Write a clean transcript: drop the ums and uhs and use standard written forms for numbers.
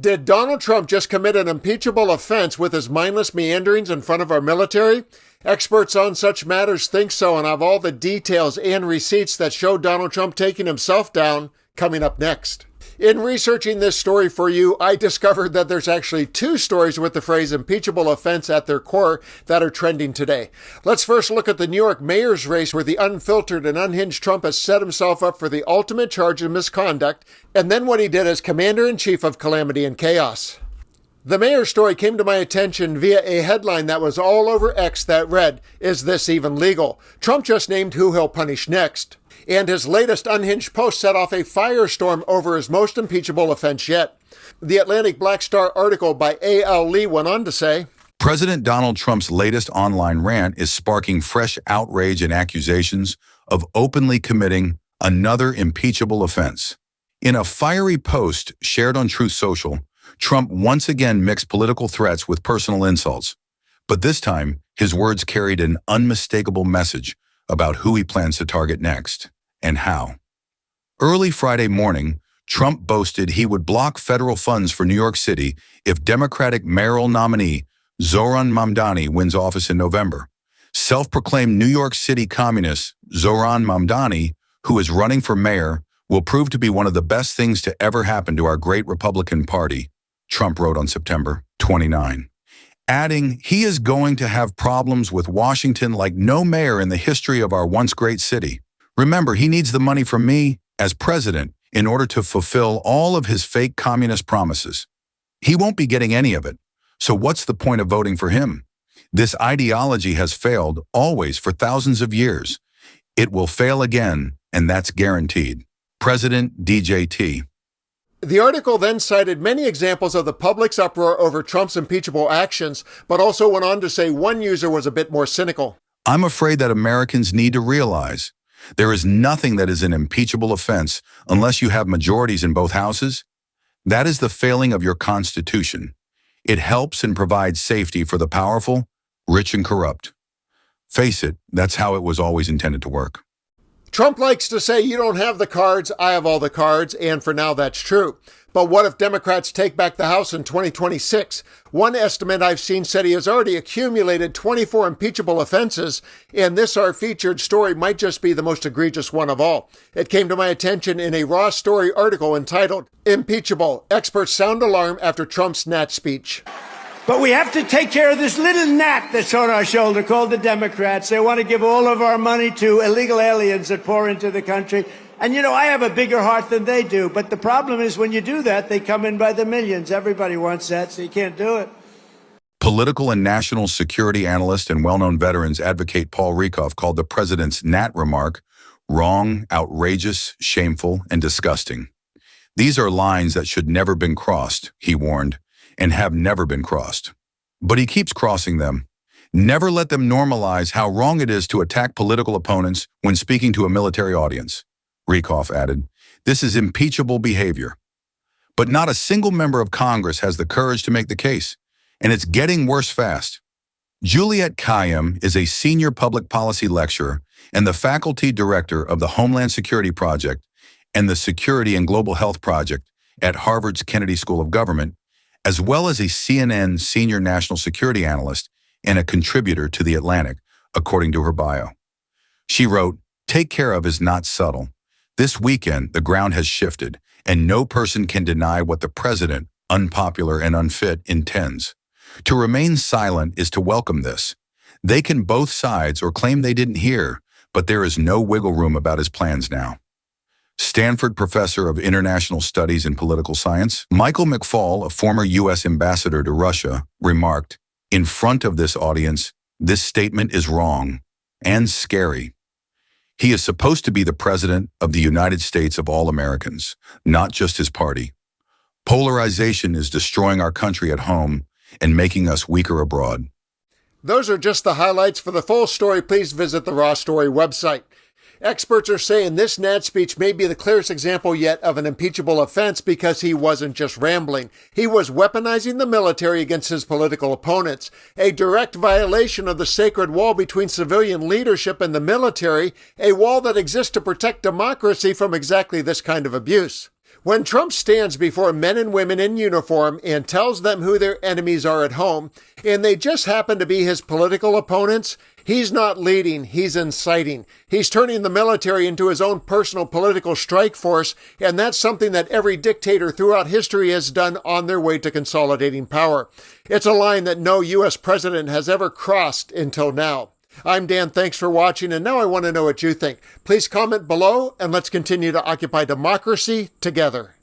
Did Donald Trump just commit an impeachable offense with his mindless meanderings in front of our military? Experts on such matters think so, and have all the details and receipts that show Donald Trump taking himself down coming up next. In researching this story for you, I discovered that there's actually two stories with the phrase impeachable offense at their core that are trending today. Let's first look at the New York mayor's race, where the unfiltered and unhinged Trump has set himself up for the ultimate charge of misconduct, and then what he did as commander-in-chief of calamity and chaos. The mayor's story came to my attention via a headline that was all over X that read, "Is this even legal? Trump just named who he'll punish next." And his latest unhinged post set off a firestorm over his most impeachable offense yet. The Atlantic Black Star article by A.L. Lee went on to say, President Donald Trump's latest online rant is sparking fresh outrage and accusations of openly committing another impeachable offense. In a fiery post shared on Truth Social, Trump once again mixed political threats with personal insults. But this time, his words carried an unmistakable message about who he plans to target next and how. Early Friday morning, Trump boasted he would block federal funds for New York City if Democratic mayoral nominee Zohran Mamdani wins office in November. Self-proclaimed New York City communist Zohran Mamdani, who is running for mayor, will prove to be one of the best things to ever happen to our great Republican Party, Trump wrote on September 29. Adding, he is going to have problems with Washington like no mayor in the history of our once great city. Remember, he needs the money from me as president in order to fulfill all of his fake communist promises. He won't be getting any of it. So what's the point of voting for him? This ideology has failed always for thousands of years. It will fail again, and that's guaranteed. President DJT. The article then cited many examples of the public's uproar over Trump's impeachable actions, but also went on to say one user was a bit more cynical. I'm afraid that Americans need to realize there is nothing that is an impeachable offense unless you have majorities in both houses. That is the failing of your Constitution. It helps and provides safety for the powerful, rich, and corrupt. Face it, that's how it was always intended to work. Trump likes to say, you don't have the cards, I have all the cards, and for now that's true. But what if Democrats take back the House in 2026? One estimate I've seen said he has already accumulated 24 impeachable offenses, and this our featured story might just be the most egregious one of all. It came to my attention in a Raw Story article entitled, Impeachable, Experts Sound Alarm After Trump's Nat Speech. But we have to take care of this little gnat that's on our shoulder called the Democrats. They want to give all of our money to illegal aliens that pour into the country. And, you know, I have a bigger heart than they do. But the problem is when you do that, they come in by the millions. Everybody wants that, so you can't do it. Political and national security analyst and well-known veterans advocate Paul Rieckhoff called the president's Nat remark wrong, outrageous, shameful, and disgusting. These are lines that should never been crossed, he warned, and have never been crossed. But he keeps crossing them. Never let them normalize how wrong it is to attack political opponents when speaking to a military audience. Rieckhoff added, this is impeachable behavior. But not a single member of Congress has the courage to make the case, and it's getting worse fast. Juliette Kayyem is a senior public policy lecturer and the faculty director of the Homeland Security Project and the Security and Global Health Project at Harvard's Kennedy School of Government, as well as a CNN senior national security analyst and a contributor to The Atlantic, according to her bio. She wrote, "Take care of is not subtle. This weekend, the ground has shifted, and no person can deny what the president, unpopular and unfit, intends. To remain silent is to welcome this. They can both sides or claim they didn't hear, but there is no wiggle room about his plans now." Stanford professor of international studies and political science, Michael McFaul, a former U.S. ambassador to Russia, remarked, in front of this audience, this statement is wrong and scary. He is supposed to be the president of the United States of all Americans, not just his party. Polarization is destroying our country at home and making us weaker abroad. Those are just the highlights. For the full story, please visit the Raw Story website. Experts are saying this Nat speech may be the clearest example yet of an impeachable offense because he wasn't just rambling. He was weaponizing the military against his political opponents, a direct violation of the sacred wall between civilian leadership and the military, a wall that exists to protect democracy from exactly this kind of abuse. When Trump stands before men and women in uniform and tells them who their enemies are at home, and they just happen to be his political opponents, he's not leading, he's inciting. He's turning the military into his own personal political strike force, and that's something that every dictator throughout history has done on their way to consolidating power. It's a line that no U.S. president has ever crossed until now. I'm Dan, thanks for watching, and now I want to know what you think. Please comment below, and let's continue to occupy democracy together.